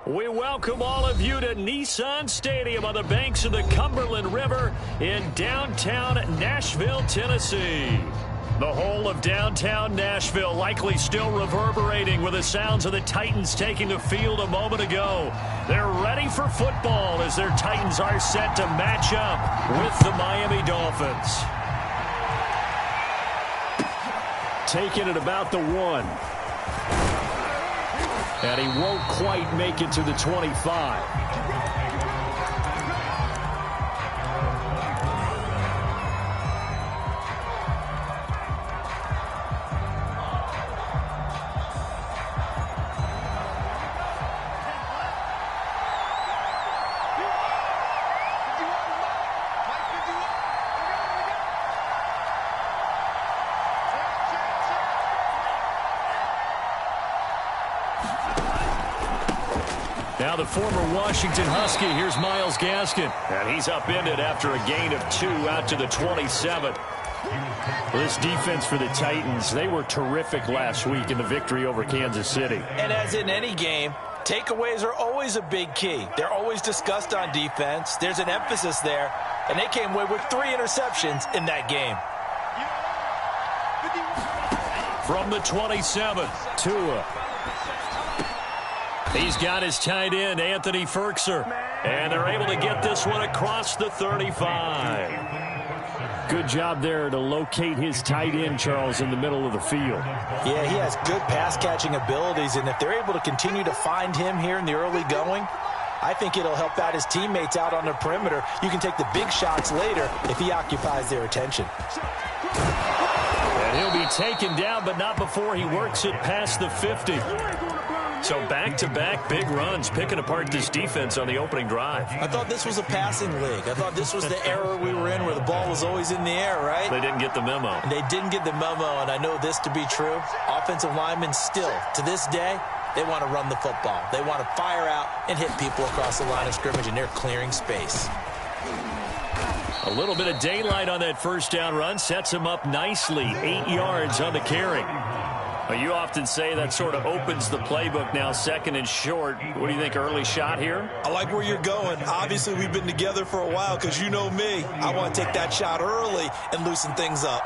We welcome all of you to Nissan Stadium on the banks of the Cumberland River in downtown Nashville, Tennessee. The whole of downtown Nashville likely still reverberating with the sounds of the Titans taking the field a moment ago. They're ready for football as their Titans are set to match up with the Miami Dolphins. Taking it about the 1. And he won't quite make it to the 25. Now the former Washington Husky, here's Myles Gaskin. And he's upended after a gain of 2 out to the 27. This defense for the Titans, they were terrific last week in the victory over Kansas City. And as in any game, takeaways are always a big key. They're always discussed on defense. There's an emphasis there. And they came away with 3 interceptions in that game. From the 27, Tua. He's got his tight end, Anthony Ferkser. And they're able to get this one across the 35. Good job there to locate his tight end, Charles, in the middle of the field. Yeah, he has good pass-catching abilities, and if they're able to continue to find him here in the early going, I think it'll help out his teammates out on the perimeter. You can take the big shots later if he occupies their attention. And he'll be taken down, but not before he works it past the 50. So back-to-back big runs, picking apart this defense on the opening drive. I thought this was a passing league. I thought this was the era we were in where the ball was always in the air, right? They didn't get the memo. And they didn't get the memo, and I know this to be true. Offensive linemen still, to this day, they want to run the football. They want to fire out and hit people across the line of scrimmage, and they're clearing space. A little bit of daylight on that first down run sets him up nicely. 8 yards on the carry. You often say that sort of opens the playbook now, second and short. What do you think, early shot here? I like where you're going. Obviously, we've been together for a while because you know me. I want to take that shot early and loosen things up.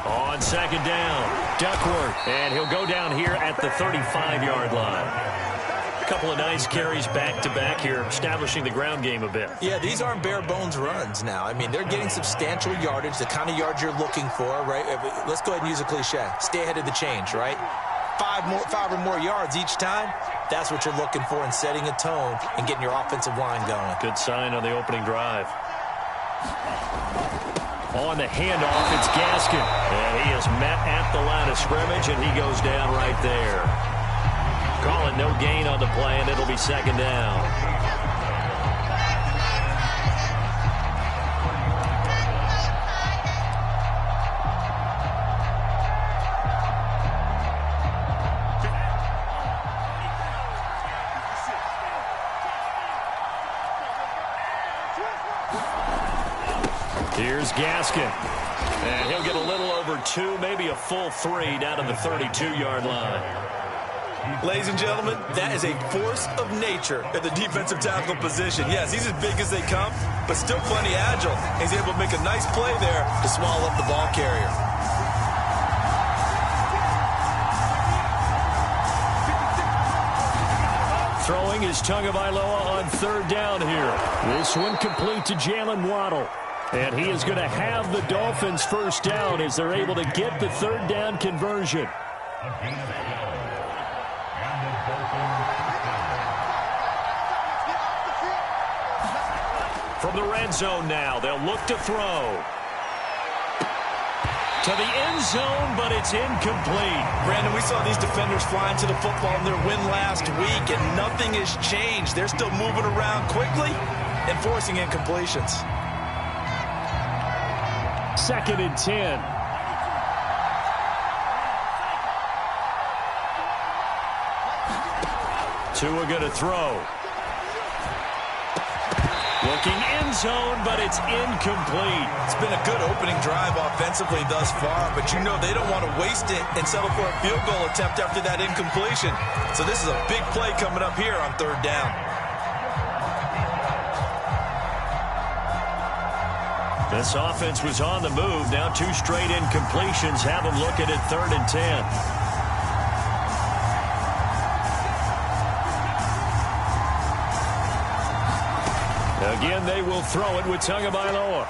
On second down, Duckworth. And he'll go down here at the 35-yard line. A couple of nice carries back-to-back here, establishing the ground game a bit. Yeah, these aren't bare-bones runs now. I mean, they're getting substantial yardage, the kind of yards you're looking for, right? Let's go ahead and use a cliche. Stay ahead of the change, right? 5 or more yards each time. That's what you're looking for in setting a tone and getting your offensive line going. Good sign on the opening drive. On the handoff, it's Gaskin. And he is met at the line of scrimmage, and he goes down right there. Call it no gain on the play, and it'll be second down. Here's Gaskin. And he'll get a little over 2, maybe a full 3 down to the 32-yard line. Ladies and gentlemen, that is a force of nature at the defensive tackle position. Yes, he's as big as they come, but still plenty agile. He's able to make a nice play there to swallow up the ball carrier. Throwing is Tagovailoa on third down here. This one complete to Jalen Waddle. And he is going to have the Dolphins first down as they're able to get the third down conversion. From the red zone now, they'll look to throw. To the end zone, but it's incomplete. Brandon, we saw these defenders flying to the football in their win last week, and nothing has changed. They're still moving around quickly and forcing incompletions. Second and 10. Tua going to throw. Looking end zone, but it's incomplete. It's been a good opening drive offensively thus far, but you know they don't want to waste it and settle for a field goal attempt after that incompletion. So this is a big play coming up here on 3rd down. This offense was on the move. Now 2 straight incompletions have them looking at 3rd and 10. Again, they will throw it with Tagovailoa.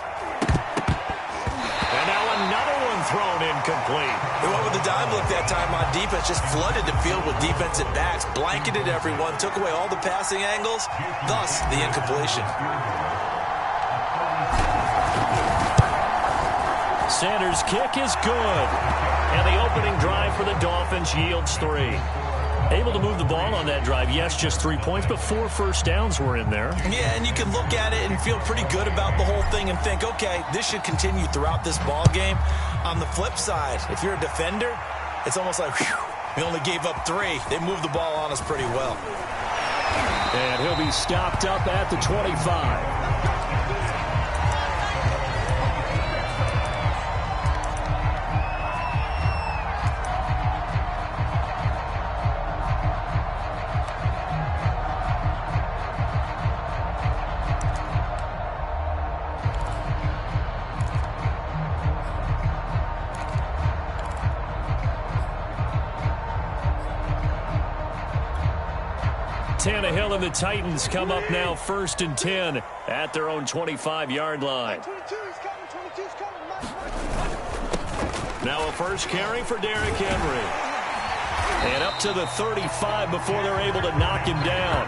And now another one thrown incomplete. They went with the dime look that time on defense, just flooded the field with defensive backs, blanketed everyone, took away all the passing angles, thus the incompletion. Sanders' kick is good. And the opening drive for the Dolphins yields 3. Able to move the ball on that drive. Yes, just 3 points, but 4 first downs were in there. Yeah, and you can look at it and feel pretty good about the whole thing and think, okay, this should continue throughout this ball game. On the flip side, if you're a defender, it's almost like, whew, we only gave up 3. They moved the ball on us pretty well. And he'll be stopped up at the 25. Tannehill and the Titans come up now 1st and 10 at their own 25-yard line. Now a first carry for Derrick Henry. And up to the 35 before they're able to knock him down.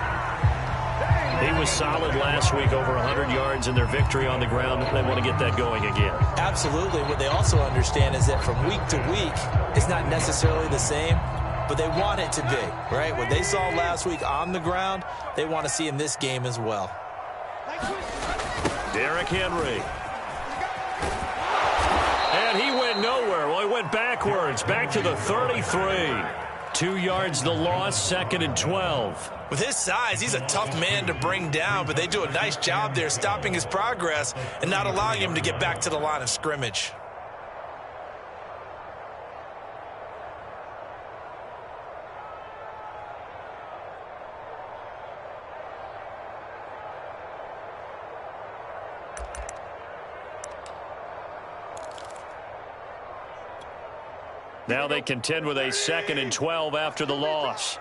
He was solid last week, over 100 yards in their victory on the ground. They want to get that going again. Absolutely. What they also understand is that from week to week, it's not necessarily the same, but they want it to be, right? What they saw last week on the ground, they want to see in this game as well. Derrick Henry. And he went nowhere. Well, he went backwards, back to the 33. 2 yards the loss, 2nd and 12. With his size, he's a tough man to bring down, but they do a nice job there stopping his progress and not allowing him to get back to the line of scrimmage. Now they contend with a 2nd and 12 after the loss.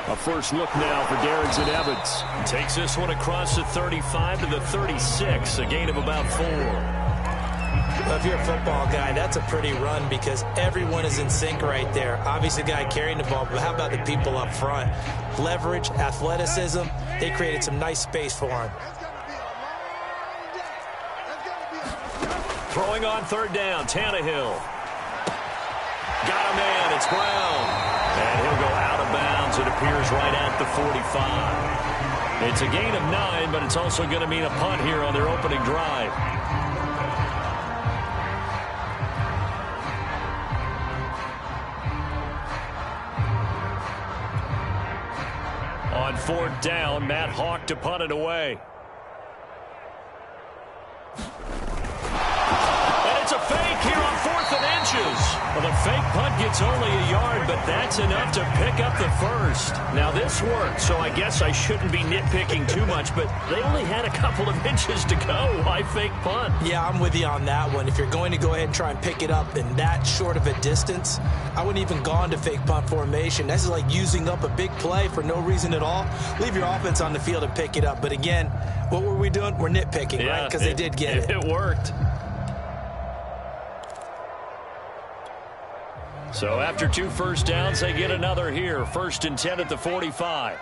A first look now for Darrington Evans. Takes this one across the 35 to the 36, a gain of about 4. Well, if you're a football guy, that's a pretty run because everyone is in sync right there. Obviously, the guy carrying the ball, but how about the people up front? Leverage, athleticism, they created some nice space for him. Throwing on 3rd down, Tannehill. Got a man, it's Brown. And he'll go out of bounds, it appears, right at the 45. It's a gain of 9, but it's also going to mean a punt here on their opening drive. On 4th down, Matt Hawk to punt it away. It's a fake here on 4th and inches. Well, the fake punt gets only a yard, but that's enough to pick up the first. Now, this worked, so I guess I shouldn't be nitpicking too much, but they only had a couple of inches to go. Why fake punt? Yeah, I'm with you on that one. If you're going to go ahead and try and pick it up in that short of a distance, I wouldn't even gone to fake punt formation. This is like using up a big play for no reason at all. Leave your offense on the field and pick it up. But again, what were we doing? We're nitpicking, right? Because they did get it. It worked. So after 2 first downs, they get another here. 1st and 10 at the 45.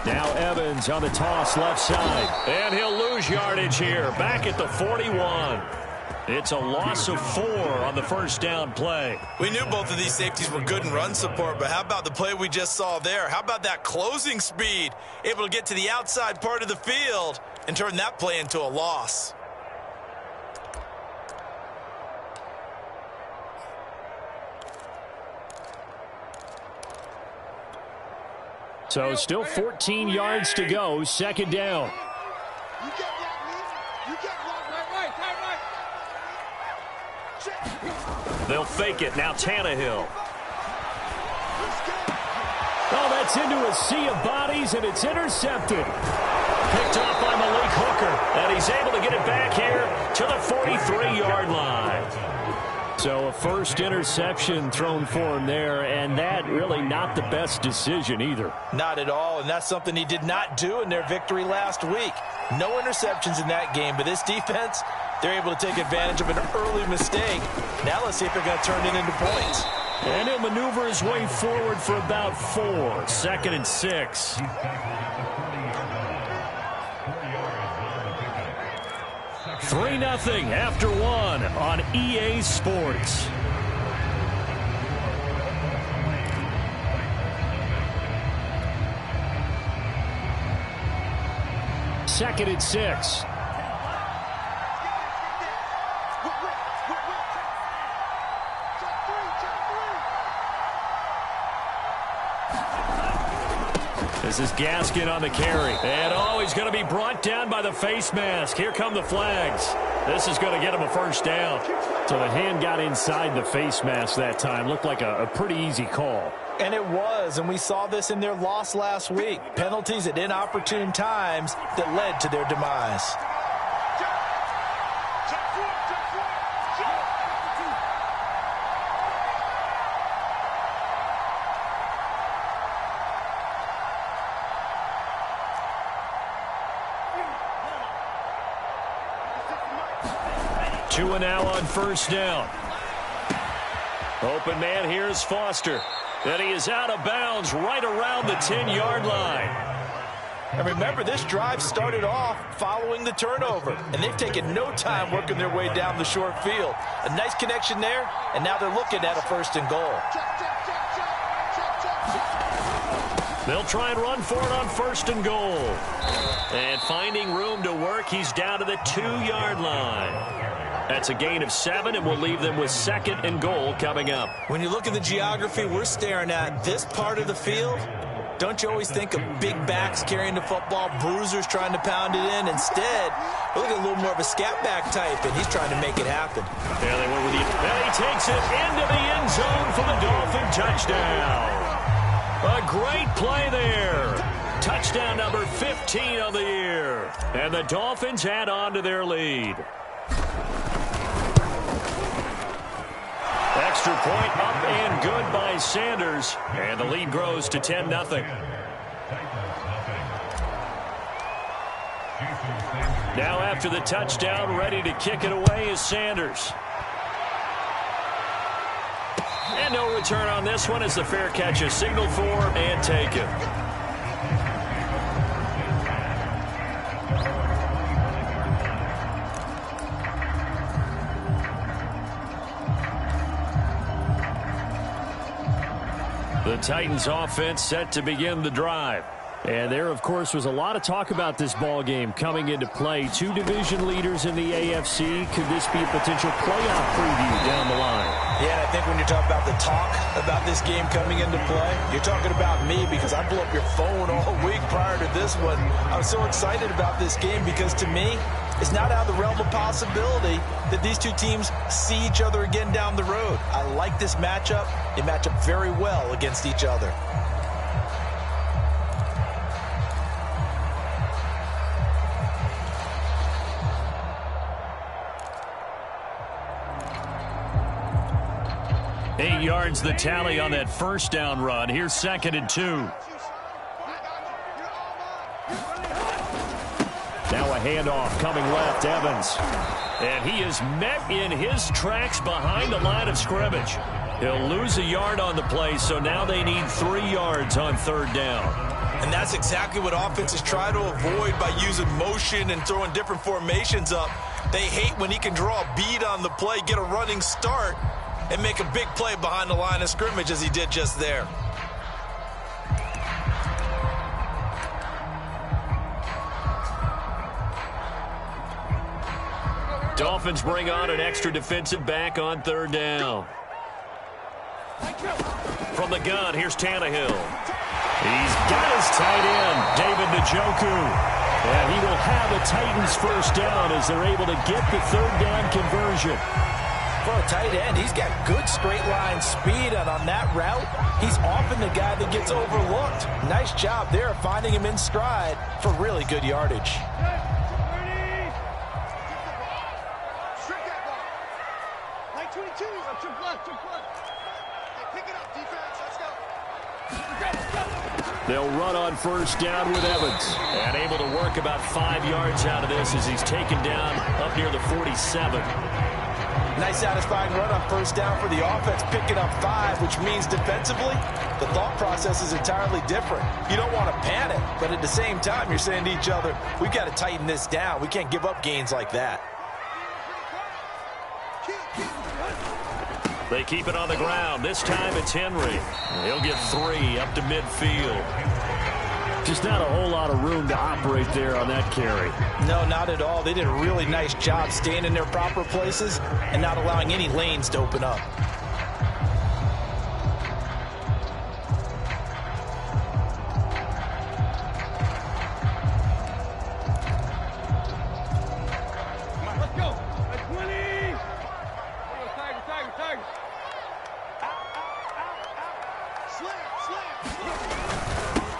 Now Evans on the toss left side. And he'll lose yardage here. Back at the 41. It's a loss of 4 on the first down play. We knew both of these safeties were good in run support, but how about the play we just saw there? How about that closing speed? Able to get to the outside part of the field and turn that play into a loss. So still 14 yards to go, second down. They'll fake it. Now Tannehill. Oh, that's into a sea of bodies, and it's intercepted. Picked off by Malik Hooker, and he's able to get it back here to the 43-yard line. So a first interception thrown for him there, and that really not the best decision either. Not at all, and that's something he did not do in their victory last week. No interceptions in that game, but this defense, they're able to take advantage of an early mistake. Now let's see if they're going to turn it into points. And he'll maneuver his way forward for about 4. Second and 6. Three 0 after 1 on EA Sports. Second and 6. This is Gaskin on the carry. And he's going to be brought down by the face mask. Here come the flags. This is going to get him a first down. So the hand got inside the face mask that time. Looked like a pretty easy call. And it was, and we saw this in their loss last week. Penalties at inopportune times that led to their demise. Two and now on first down. Open man here is Foster. And he is out of bounds right around the 10-yard line. And remember, this drive started off following the turnover. And they've taken no time working their way down the short field. A nice connection there, and now they're looking at a first and goal. They'll try and run for it on first and goal. And finding room to work, he's down to the 2-yard line. That's a gain of 7, and we'll leave them with second and goal coming up. When you look at the geography we're staring at, this part of the field, don't you always think of big backs carrying the football, bruisers trying to pound it in? Instead, look at a little more of a scat back type, and he's trying to make it happen. Yeah, they went with the... And he takes it into the end zone for the Dolphin touchdown. A great play there. Touchdown number 15 of the year. And the Dolphins add on to their lead. Extra point up and good by Sanders. And the lead grows to 10-0. Now after the touchdown, ready to kick it away is Sanders. And no return on this one as the fair catch is signaled for and taken. The Titans offense set to begin the drive. And there, of course, was a lot of talk about this ball game coming into play. Two division leaders in the AFC. Could this be a potential playoff preview down the line? Yeah, I think when you're talking about the talk about this game coming into play, you're talking about me because I blew up your phone all week prior to this one. I was so excited about this game because, to me, it's not out of the realm of possibility that these two teams see each other again down the road. I like this matchup. They match up very well against each other. Eight yards the tally on that first down run. Here's second and 2. Now a handoff coming left, Evans. And he is met in his tracks behind the line of scrimmage. He'll lose a yard on the play, so now they need 3 yards on third down. And that's exactly what offenses try to avoid by using motion and throwing different formations up. They hate when he can draw a bead on the play, get a running start, and make a big play behind the line of scrimmage as he did just there. Dolphins bring on an extra defensive back on third down. From the gun, here's Tannehill. He's got his tight end, David Njoku. And he will have a Titans first down as they're able to get the third down conversion. For a tight end, he's got good straight line speed, and on that route, he's often the guy that gets overlooked. Nice job there finding him in stride for really good yardage. They'll run on first down with Evans. And able to work about 5 yards out of this as he's taken down up near the 47. Nice satisfying run on first down for the offense, picking up 5, which means defensively, the thought process is entirely different. You don't want to panic, but at the same time, you're saying to each other, we've got to tighten this down. We can't give up gains like that. They keep it on the ground. This time it's Henry. He'll get 3 up to midfield. Just not a whole lot of room to operate there on that carry. No, not at all. They did a really nice job staying in their proper places and not allowing any lanes to open up.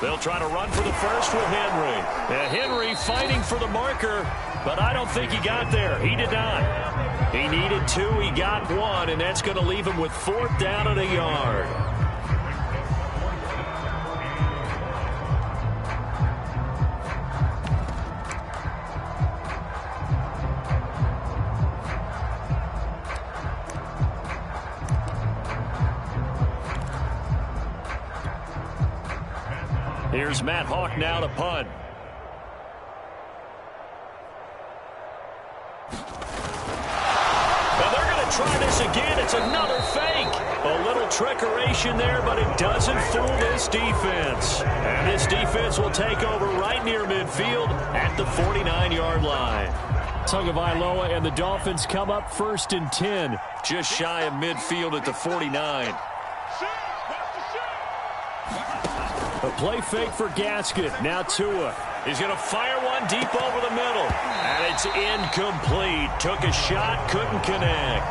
They'll try to run for the first with Henry. And Henry fighting for the marker, but I don't think he got there. He did not. He needed 2. He got 1, and that's going to leave him with 4th down and a yard. Here's Matt Hawk now to punt. Now they're going to try this again. It's another fake. A little trickeration there, but it doesn't fool this defense. And this defense will take over right near midfield at the 49-yard line. Tagovailoa and the Dolphins come up 1st and 10, just shy of midfield at the 49. A play fake for Gaskin. Now Tua. He's going to fire one deep over the middle. And it's incomplete. Took a shot, couldn't connect.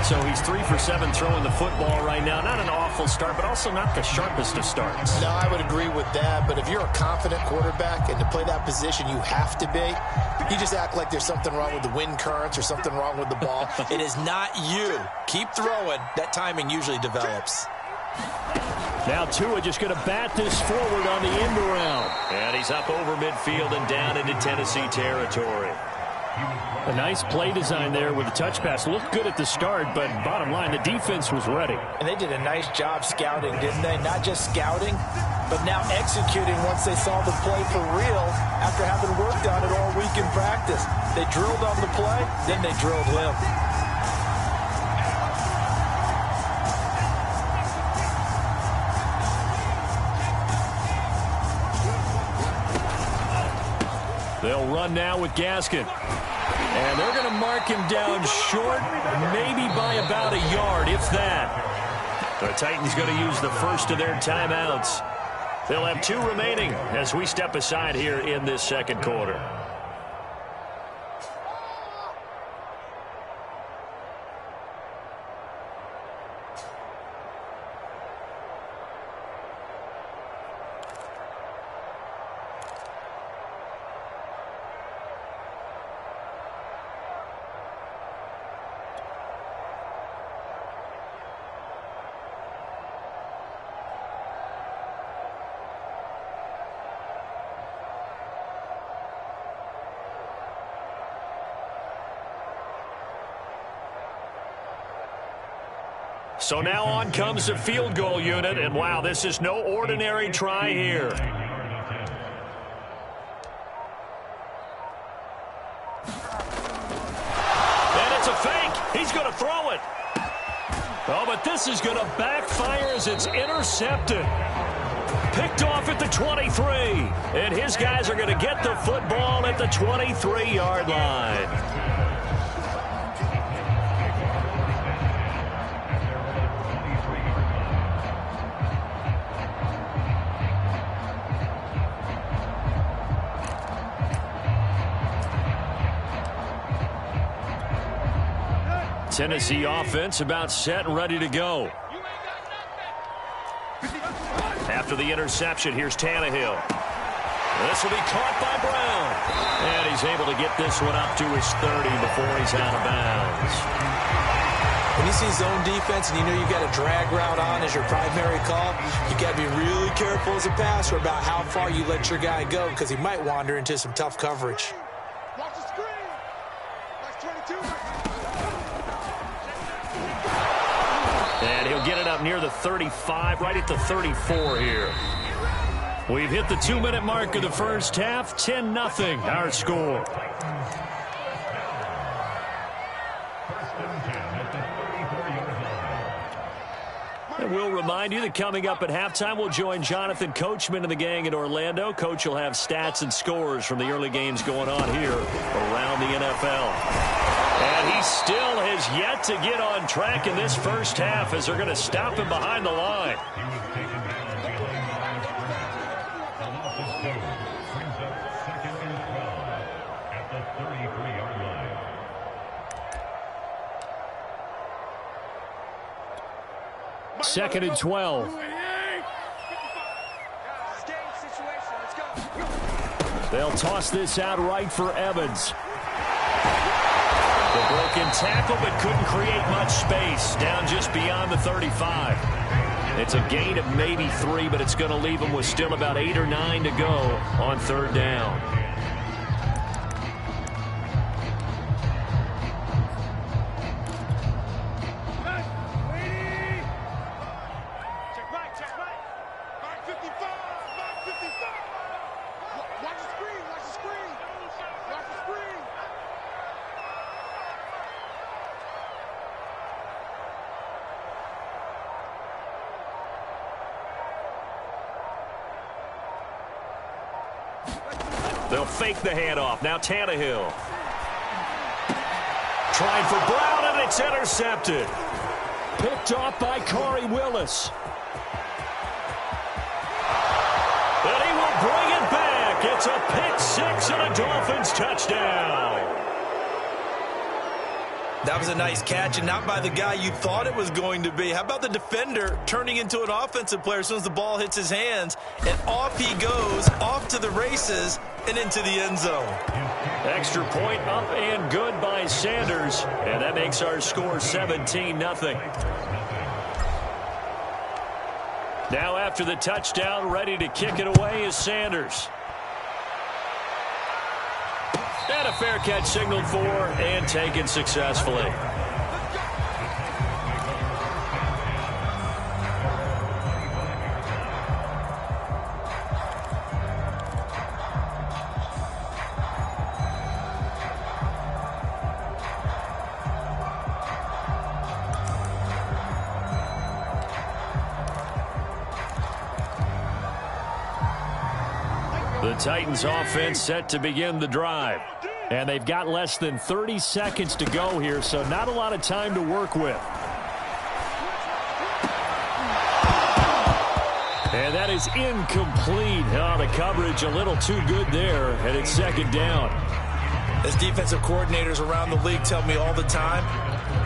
So he's 3 for 7 throwing the football right now. Not an awful start, but also not the sharpest of starts. No, I would agree with that. But if you're a confident quarterback and to play that position, you have to be. You just act like there's something wrong with the wind currents or something wrong with the ball. It is not you. Keep throwing. That timing usually develops. Now Tua just going to bat this forward on the end around. And he's up over midfield and down into Tennessee territory. A nice play design there with the touch pass. Looked good at the start, but bottom line, the defense was ready. And they did a nice job scouting, didn't they? Not just scouting, but now executing once they saw the play for real after having worked on it all week in practice. They drilled on the play, then they drilled him. They'll run now with Gaskin. And they're going to mark him down short, maybe by about a yard, if that. The Titans going to use the first of their timeouts. They'll have 2 remaining as we step aside here in this second quarter. So now on comes the field goal unit, and wow, this is no ordinary try here. And it's a fake. He's going to throw it. Oh, but this is going to backfire as it's intercepted. Picked off at the 23. And his guys are going to get the football at the 23-yard line. Tennessee offense about set and ready to go. After the interception, here's Tannehill. This will be caught by Brown. And he's able to get this one up to his 30 before he's out of bounds. When you see zone defense and you know you've got a drag route on as your primary call, you got to be really careful as a passer about how far you let your guy go because he might wander into some tough coverage. Watch the screen. Watch 22. And he'll get it up near the 35, right at the 34 here. We've hit the 2-minute mark of the first half. 10-0 our score. And we'll remind you that coming up at halftime, we'll join Jonathan Coachman and the gang in Orlando. Coach will have stats and scores from the early games going on here around the NFL. And he still has yet to get on track in this first half as they're going to stop him behind the line. Second and 12. They'll toss this out right for Evans. The broken tackle, but couldn't create much space. Down just beyond the 35. It's a gain of maybe 3, but it's going to leave them with still about 8 or 9 to go on third down. They'll fake the handoff. Now Tannehill. Trying for Brown, and it's intercepted. Picked off by Corey Willis. And he will bring it back. It's a pick six and a Dolphins touchdown. That was a nice catch, and not by the guy you thought it was going to be. How about the defender turning into an offensive player as soon as the ball hits his hands, and off he goes, off to the races, and into the end zone. Extra point up and good by Sanders, and that makes our score 17-0. Now after the touchdown, ready to kick it away is Sanders. And a fair catch signaled for and taken successfully. The Titans offense set to begin the drive. And they've got less than 30 seconds to go here, so not a lot of time to work with. And that is incomplete. Oh, the coverage a little too good there, and it's second down. As defensive coordinators around the league tell me all the time,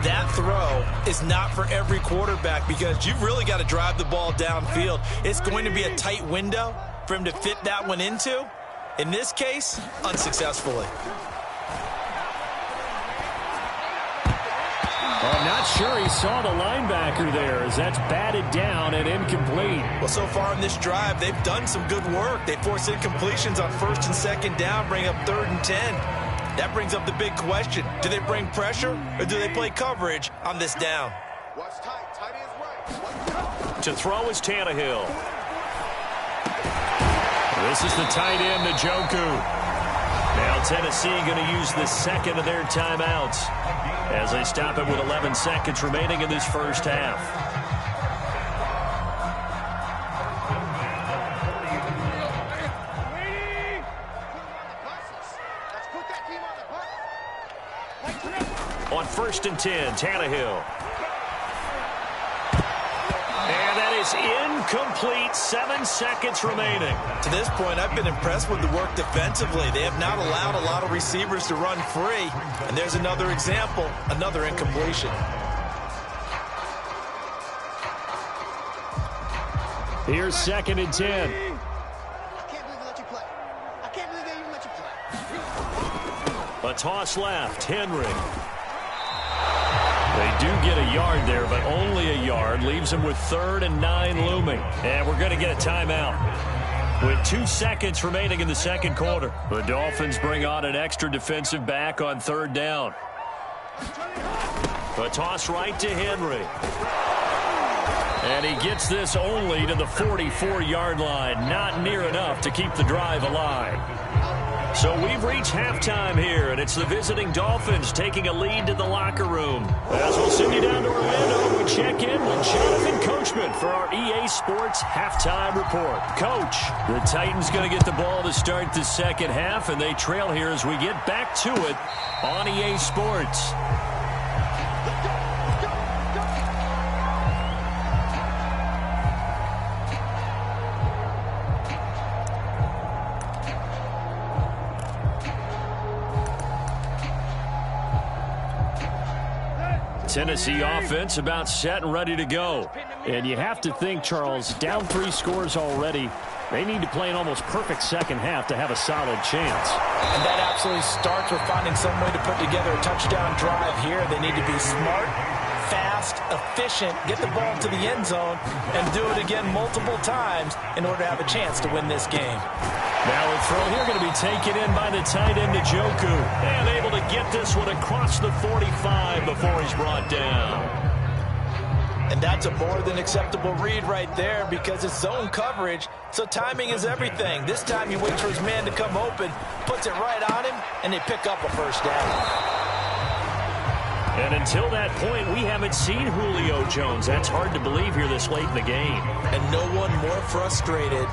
that throw is not for every quarterback because you've really got to drive the ball downfield. It's going to be a tight window for him to fit that one into. In this case, unsuccessfully. I'm not sure he saw the linebacker there as that's batted down and incomplete. Well, so far in this drive, they've done some good work. They forced incompletions on first and second down, bring up 3rd and 10. That brings up the big question. Do they bring pressure or do they play coverage on this down? Watch tight. Tight is right. To throw is Tannehill. This is the tight end, Njoku. Now Tennessee going to use the second of their timeouts as they stop it with 11 seconds remaining in this first half. On 1st and 10, Tannehill. And that is incomplete. 7 seconds remaining. To this point, I've been impressed with the work defensively. They have not allowed a lot of receivers to run free. And there's another example, another incompletion. Here's 2nd and 10. I can't believe they let you play. I can't believe they even let you play. A toss left. Henry. They do get a yard there, but only a yard. Leaves them with 3rd and 9 looming. And we're going to get a timeout. With 2 seconds remaining in the second quarter, the Dolphins bring on an extra defensive back on 3rd down. A toss right to Henry. And he gets this only to the 44-yard line. Not near enough to keep the drive alive. So we've reached halftime here, and it's the visiting Dolphins taking a lead to the locker room. As we'll send you down to Orlando, we check in with Jonathan Coachman for our EA Sports Halftime Report. Coach, the Titans going to get the ball to start the second half, and they trail here as we get back to it on EA Sports. Tennessee offense about set and ready to go. And you have to think, Charles, down 3 scores already. They need to play an almost perfect second half to have a solid chance. And that absolutely starts with finding some way to put together a touchdown drive here. They need to be smart, fast, efficient, get the ball to the end zone, and do it again multiple times in order to have a chance to win this game. Now a throw here going to be taken in by the tight end, Njoku. And able to get this one across the 45 before he's brought down. And that's a more than acceptable read right there because it's zone coverage, so timing is everything. This time he waits for his man to come open, puts it right on him, and they pick up a first down. And until that point, we haven't seen Julio Jones. That's hard to believe here this late in the game. And no one more frustrated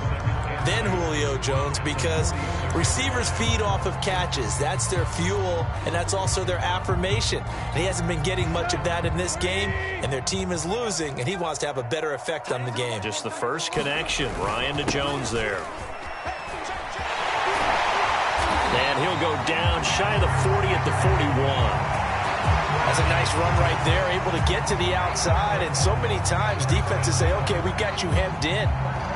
than Julio Jones because receivers feed off of catches. That's their fuel, and that's also their affirmation. And he hasn't been getting much of that in this game, and their team is losing, and he wants to have a better effect on the game. Just the first connection, Ryan to Jones there. And he'll go down shy of the 40 at the 41. That's a nice run right there, able to get to the outside, and so many times defenses say, okay, we got you hemmed in.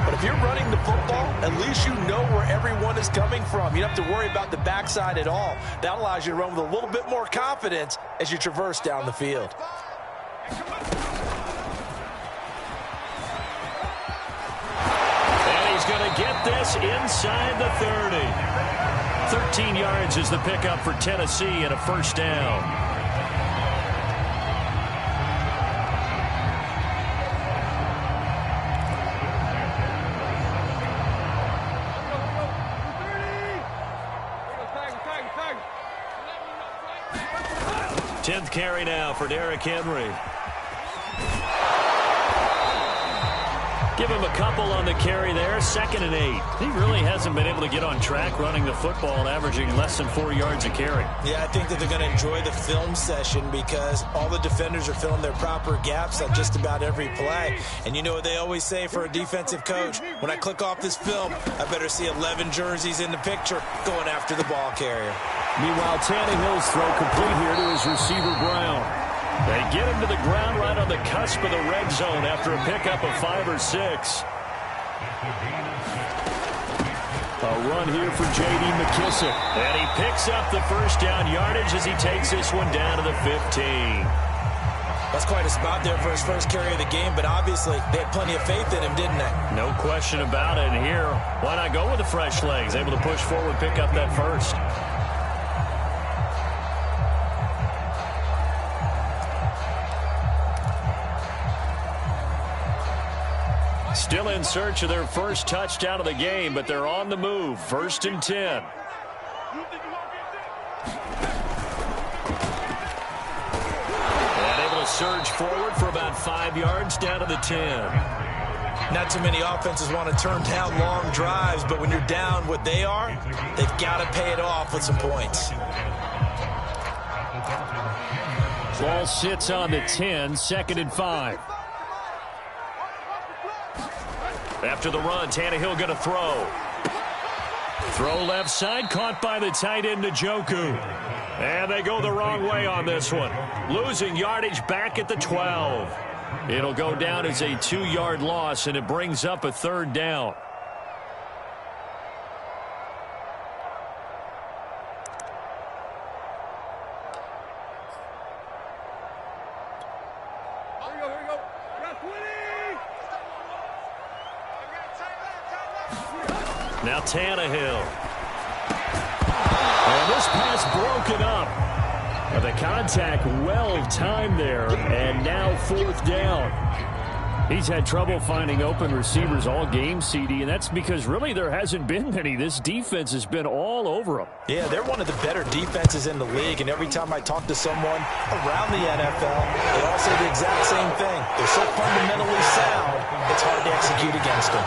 But if you're running the football, at least you know where everyone is coming from. You don't have to worry about the backside at all. That allows you to run with a little bit more confidence as you traverse down the field. And he's going to get this inside the 30. 13 yards is the pickup for Tennessee and a first down. Tenth carry now for Derrick Henry. Give him a couple on the carry there. 2nd and 8. He really hasn't been able to get on track running the football and averaging less than 4 yards a carry. Yeah, I think that they're going to enjoy the film session because all the defenders are filling their proper gaps on just about every play. And you know what they always say for a defensive coach? When I click off this film, I better see 11 jerseys in the picture going after the ball carrier. Meanwhile, Tannehill's throw complete here to his receiver, Brown. They get him to the ground right on the cusp of the red zone after a pickup of 5 or 6. A run here for J.D. McKissick. And he picks up the first down yardage as he takes this one down to the 15. That's quite a spot there for his first carry of the game, but obviously they had plenty of faith in him, didn't they? No question about it. And here, why not go with the fresh legs? Able to push forward, pick up that first. Still in search of their first touchdown of the game, but they're on the move. 1st and 10. And able to surge forward for about 5 yards down to the 10. Not too many offenses want to turn down long drives, but when you're down what they are, they've got to pay it off with some points. Ball sits on the 10, 2nd and 5. After the run, Tannehill going to throw. Throw left side, caught by the tight end, Njoku. And they go the wrong way on this one. Losing yardage back at the 12. It'll go down as a 2-yard loss, and it brings up a 3rd down. Now Tannehill. And this pass broken up. The contact well timed there, and now 4th down. He's had trouble finding open receivers all game, CD, and that's because really there hasn't been many. This defense has been all over them. Yeah, they're one of the better defenses in the league, and every time I talk to someone around the NFL, they all say the exact same thing. They're so fundamentally sound, it's hard to execute against them.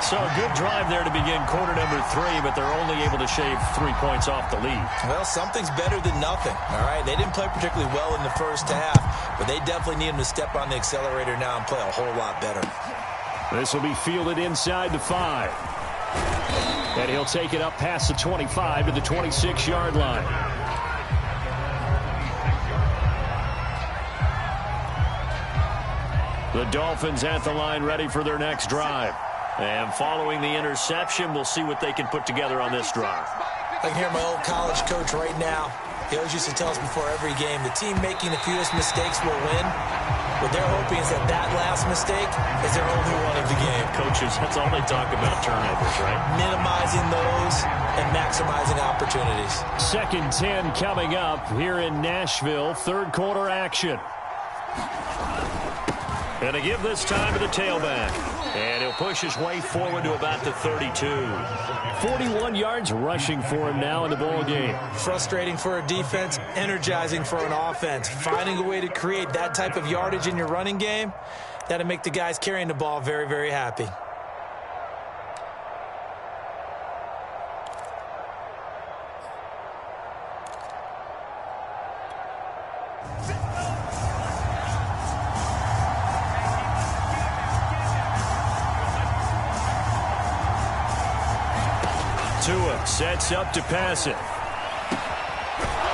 So a good drive there to begin quarter number 3, but they're only able to shave 3 points off the lead. Well, something's better than nothing, all right? They didn't play particularly well in the first half, but they definitely need them to step on the accelerator now and play a whole lot better. This will be fielded inside the 5. And he'll take it up past the 25 to the 26-yard line. The Dolphins at the line ready for their next drive. And following the interception, we'll see what they can put together on this drive. I can hear my old college coach right now. He always used to tell us before every game, the team making the fewest mistakes will win. What they're hoping is that that last mistake is their only one of the game. Coaches, that's all they talk about, turnovers, right? Minimizing those and maximizing opportunities. 2nd and 10 coming up here in Nashville. 3rd quarter action. And to give this time to the tailback. And he'll push his way forward to about the 32. 41 yards rushing for him now in the ball game. Frustrating for a defense, energizing for an offense. Finding a way to create that type of yardage in your running game, that'll make the guys carrying the ball very, very happy. Tua sets up to pass it.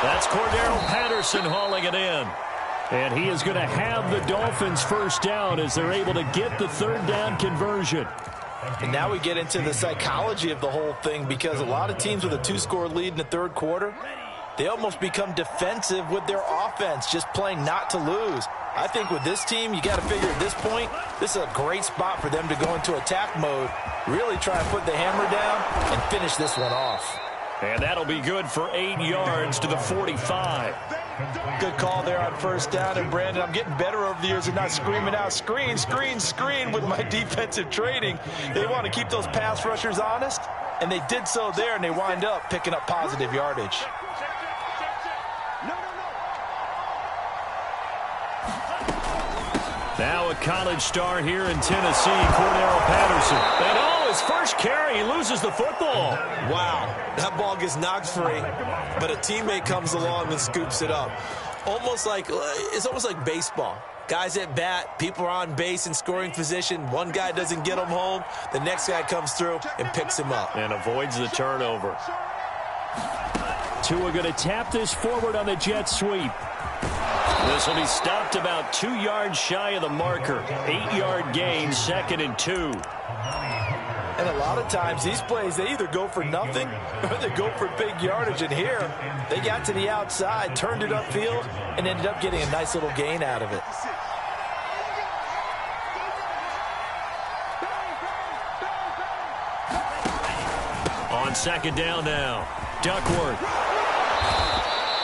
That's Cordero Patterson hauling it in. And he is going to have the Dolphins 1st down as they're able to get the 3rd down conversion. And now we get into the psychology of the whole thing, because a lot of teams with a 2-score lead in the 3rd quarter, they almost become defensive with their offense, just playing not to lose. I think with this team, you got to figure at this point, this is a great spot for them to go into attack mode, really try and put the hammer down and finish this one off. And that'll be good for 8 yards to the 45. Good call there on 1st down. And, Brandon, I'm getting better over the years and not screaming out, screen, screen, screen with my defensive training. They want to keep those pass rushers honest, and they did so there, and they wind up picking up positive yardage. Now a college star here in Tennessee, Cordero Patterson. And his first carry, he loses the football. Wow, that ball gets knocked free, but a teammate comes along and scoops it up. It's almost like baseball. Guys at bat, people are on base in scoring position. One guy doesn't get him home. The next guy comes through and picks him up. And avoids the turnover. Tua going to tap this forward on the jet sweep. This will be stopped about 2 yards shy of the marker. 8-yard gain, 2nd and 2. And a lot of times these plays, they either go for nothing or they go for big yardage. And here, they got to the outside, turned it upfield, and ended up getting a nice little gain out of it. On 2nd down now, Duckworth.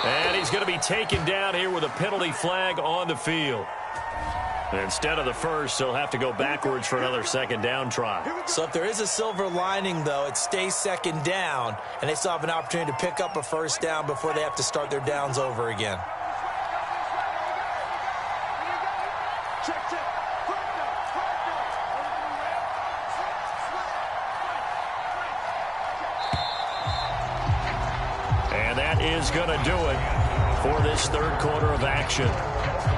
And he's going to be taken down here with a penalty flag on the field. Instead of the first, he'll have to go backwards for another 2nd down try. So if there is a silver lining, though, it stays 2nd down, and they still have an opportunity to pick up a 1st down before they have to start their downs over again. And that is going to do it for this 3rd quarter of action.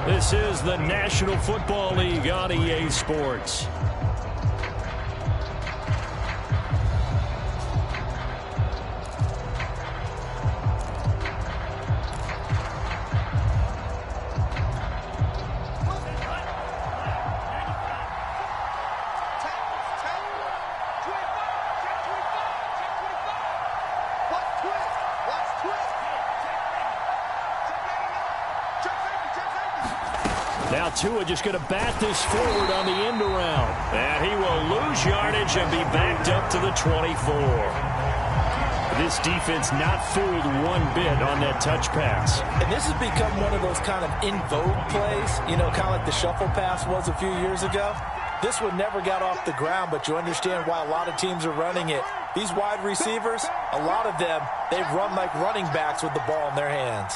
This is the National Football League on EA Sports. Now Tua just going to bat this forward on the end around. And he will lose yardage and be backed up to the 24. This defense not fooled one bit on that touch pass. And this has become one of those kind of in vogue plays, you know, kind of like the shuffle pass was a few years ago. This one never got off the ground, but you understand why a lot of teams are running it. These wide receivers, a lot of them, they run like running backs with the ball in their hands.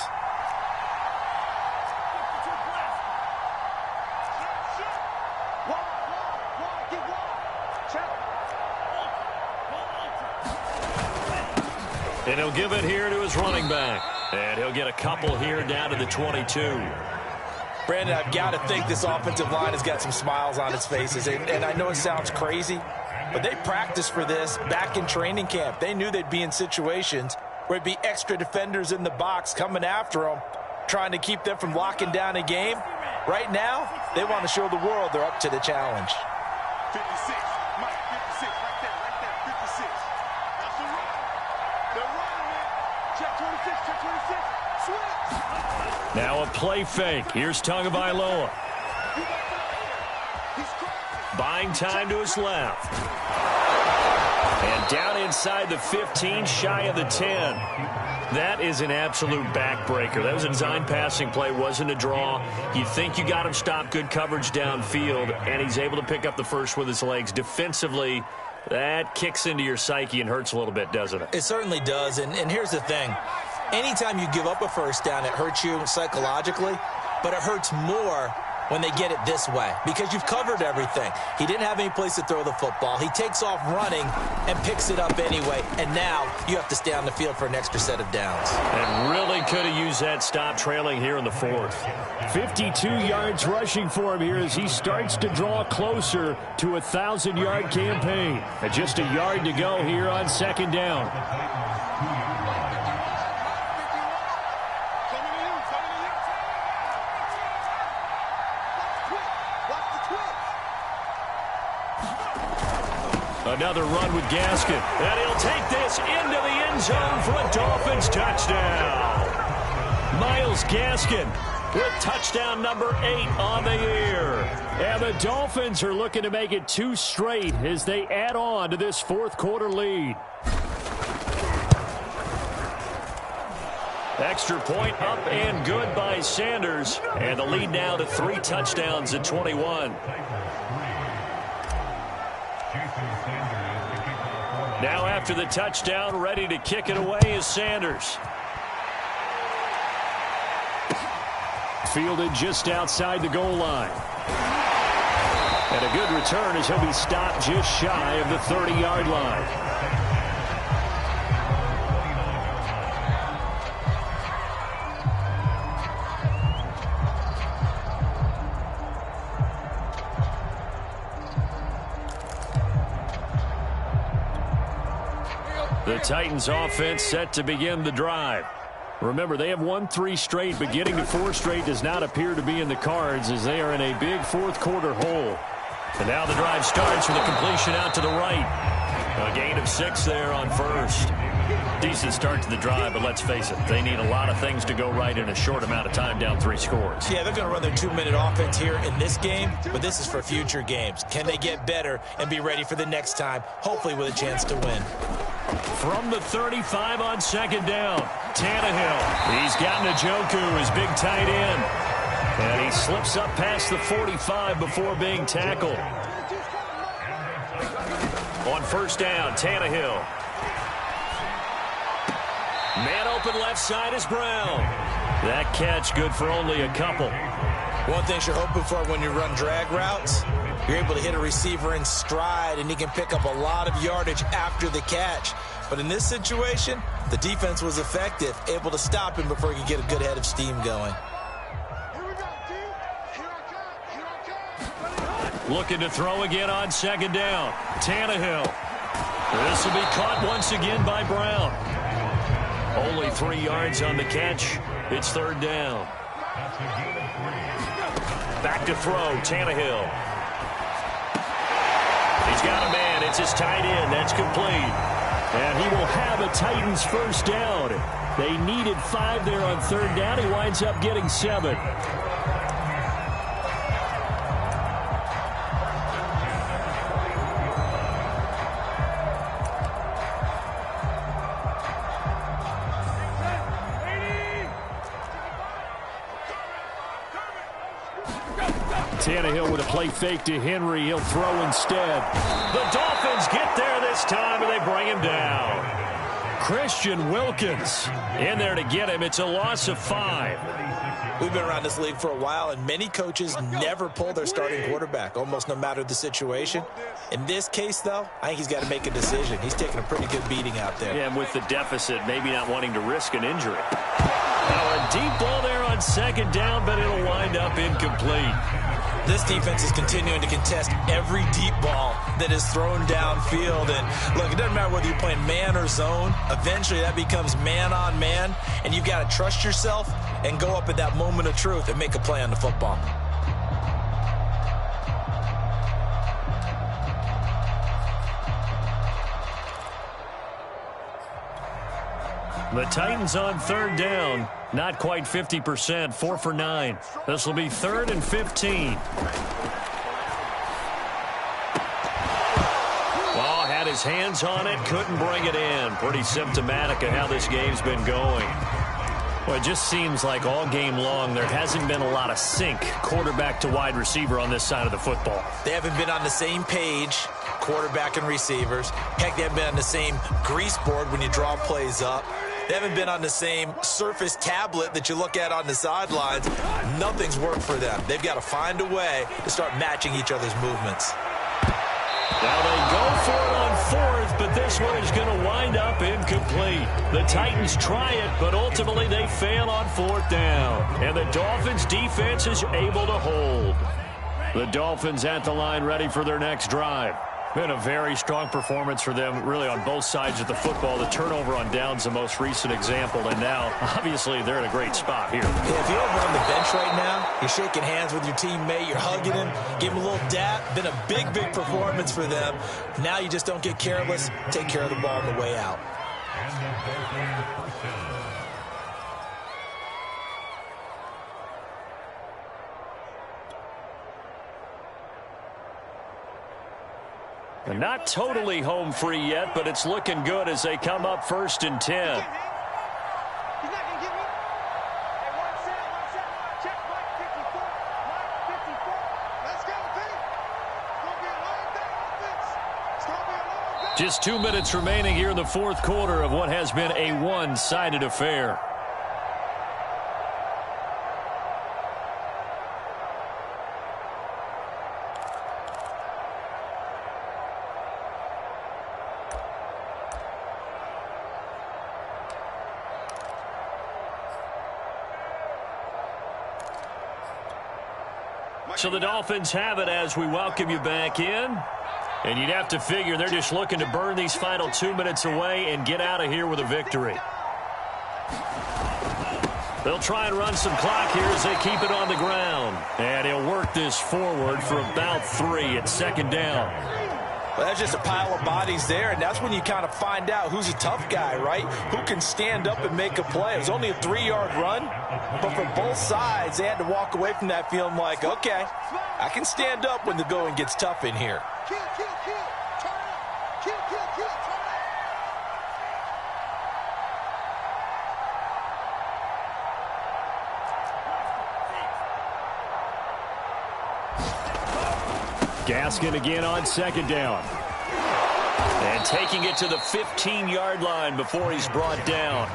And he'll give it here to his running back. And he'll get a couple here down to the 22. Brandon, I've got to think this offensive line has got some smiles on its faces. And I know it sounds crazy, but they practiced for this back in training camp. They knew they'd be in situations where it'd be extra defenders in the box coming after them, trying to keep them from locking down a game. Right now, they want to show the world they're up to the challenge. 56, Mike, 56, right there, 56. That's the run. They're running it. Check 26, check 26. Switch. Now a play fake. Here's Tagovailoa. Buying time to his left. And down inside the 15, shy of the 10. That is an absolute backbreaker. That was a design passing play, wasn't a draw. You think you got him stopped, good coverage downfield, and he's able to pick up the first with his legs. Defensively, that kicks into your psyche and hurts a little bit, doesn't it? It certainly does, and here's the thing. Anytime you give up a first down, it hurts you psychologically, but it hurts more when they get it this way because you've covered everything. He didn't have any place to throw the football. He takes off running and picks it up anyway, and now you have to stay on the field for an extra set of downs. And really could have used that stop trailing here in the fourth. 52 yards rushing for him here as he starts to draw closer to a 1,000-yard campaign. And just a yard to go here on second down. Another run with Gaskin. And he'll take this into the end zone for a Dolphins touchdown. Myles Gaskin with touchdown number 8 on the year. And the Dolphins are looking to make it 2 straight as they add on to this fourth quarter lead. Extra point up and good by Sanders. And the lead now to 3 touchdowns at 21. Now after the touchdown, ready to kick it away is Sanders. Fielded just outside the goal line. And a good return as he'll be stopped just shy of the 30-yard line. The Titans offense set to begin the drive. Remember, they have won 3 straight, but getting to 4 straight does not appear to be in the cards as they are in a big fourth quarter hole. And now the drive starts with a completion out to the right. A gain of 6 there on first. Decent start to the drive, but let's face it, they need a lot of things to go right in a short amount of time down 3 scores. Yeah, they're going to run their 2-minute offense here in this game, but this is for future games. Can they get better and be ready for the next time, hopefully with a chance to win? From the 35 on second down, Tannehill. He's got Njoku, his big tight end. And he slips up past the 45 before being tackled. On first down, Tannehill. Man open left side is Brown. That catch good for only a couple. One thing you're hoping for when you run drag routes, you're able to hit a receiver in stride, and he can pick up a lot of yardage after the catch. But in this situation, the defense was effective, able to stop him before he could get a good head of steam going. Looking to throw again on second down. Tannehill. This will be caught once again by Brown. Only 3 yards on the catch. It's third down. Back to throw, Tannehill. He's got a man. It's his tight end. That's complete. And he will have a Titans first down. They needed 5 there on third down. He winds up getting 7. Tannehill with a play fake to Henry. He'll throw instead. The Dolphins get there this time, and they bring him down. Christian Wilkins in there to get him. It's a loss of 5. We've been around this league for a while, and many coaches never pull their starting quarterback, almost no matter the situation. In this case, though, I think he's got to make a decision. He's taking a pretty good beating out there. Yeah, and with the deficit, maybe not wanting to risk an injury. Now a deep ball there on second down, but it'll wind up incomplete. This defense is continuing to contest every deep ball that is thrown downfield. And look, it doesn't matter whether you're playing man or zone. Eventually, that becomes man on man. And you've got to trust yourself and go up at that moment of truth and make a play on the football. The Titans on third down. Not quite 50%, 4 for 9. This will be 3rd and 15. Ball had his hands on it, couldn't bring it in. Pretty symptomatic of how this game's been going. Well, it just seems like all game long there hasn't been a lot of sync quarterback to wide receiver on this side of the football. They haven't been on the same page, quarterback and receivers. Heck, they haven't been on the same grease board when you draw plays up. They haven't been on the same Surface tablet that you look at on the sidelines. Nothing's worked for them. They've got to find a way to start matching each other's movements. Now they go for it on 4th, but this one is going to wind up incomplete. The Titans try it, but ultimately they fail on 4th down. And the Dolphins' defense is able to hold. The Dolphins at the line ready for their next drive. Been a very strong performance for them, really, on both sides of the football. The turnover on downs the most recent example, and now, obviously, they're in a great spot here. Yeah, if you're over on the bench right now, you're shaking hands with your teammate, you're hugging him, give him a little dap. Been a big, big performance for them. Now you just don't get careless. Take care of the ball on the way out. And not totally home free yet, but it's looking good as they come up 1st and 10. He's not going to get me. Hey, one set. Check Mike 54. Mike 54. Let's go, B. It's going to be a long day offense. It's going to be a long day. Just 2 minutes remaining here in the 4th quarter of what has been a one-sided affair. So the Dolphins have it as we welcome you back in. And you'd have to figure they're just looking to burn these final 2 minutes away and get out of here with a victory. They'll try and run some clock here as they keep it on the ground. And he'll work this forward for about 3 at 2nd down. Well, that's just a pile of bodies there, and that's when you kind of find out who's a tough guy, right? Who can stand up and make a play. It was only a 3-yard run, but for both sides, they had to walk away from that feeling like, okay, I can stand up when the going gets tough in here. Kill. Turn up. Kill. Turn up. Gaskin again on 2nd down. And taking it to the 15-yard line before he's brought down.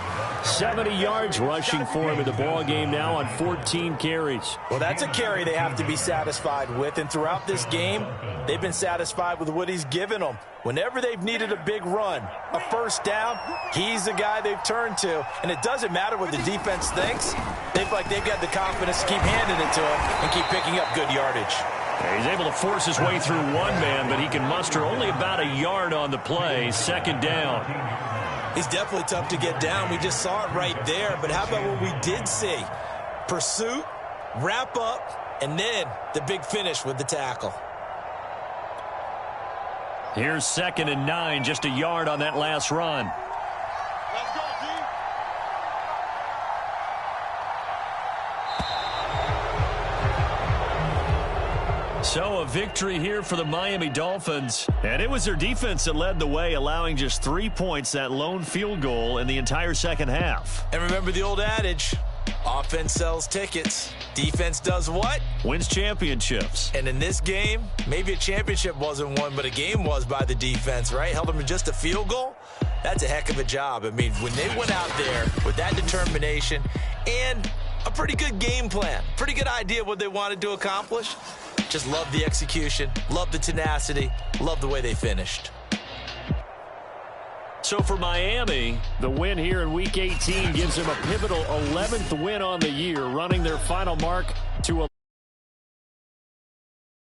70 yards rushing for him in the ball game now on 14 carries. Well, that's a carry they have to be satisfied with, and throughout this game, they've been satisfied with what he's given them. Whenever they've needed a big run, a 1st down, he's the guy they've turned to. And it doesn't matter what the defense thinks. They feel like they've got the confidence to keep handing it to him and keep picking up good yardage. He's able to force his way through one man, but he can muster only about a yard on the play. 2nd down. He's definitely tough to get down. We just saw it right there. But how about what we did see? Pursuit, wrap up, and then the big finish with the tackle. Here's 2nd and 9, just a yard on that last run. Let's go, G. So a victory here for the Miami Dolphins. And it was their defense that led the way, allowing just 3 points, that lone field goal in the entire second half. And remember the old adage, Offense sells tickets. Defense does what? Wins championships. And in this game, maybe a championship wasn't won, but a game was by the defense, right? Held them to just a field goal. That's a heck of a job. I mean, when they went out there with that determination and a pretty good game plan, pretty good idea what they wanted to accomplish, just love the execution, love the tenacity, love the way they finished. So for Miami, the win here in Week 18 gives them a pivotal 11th win on the year, running their final mark to a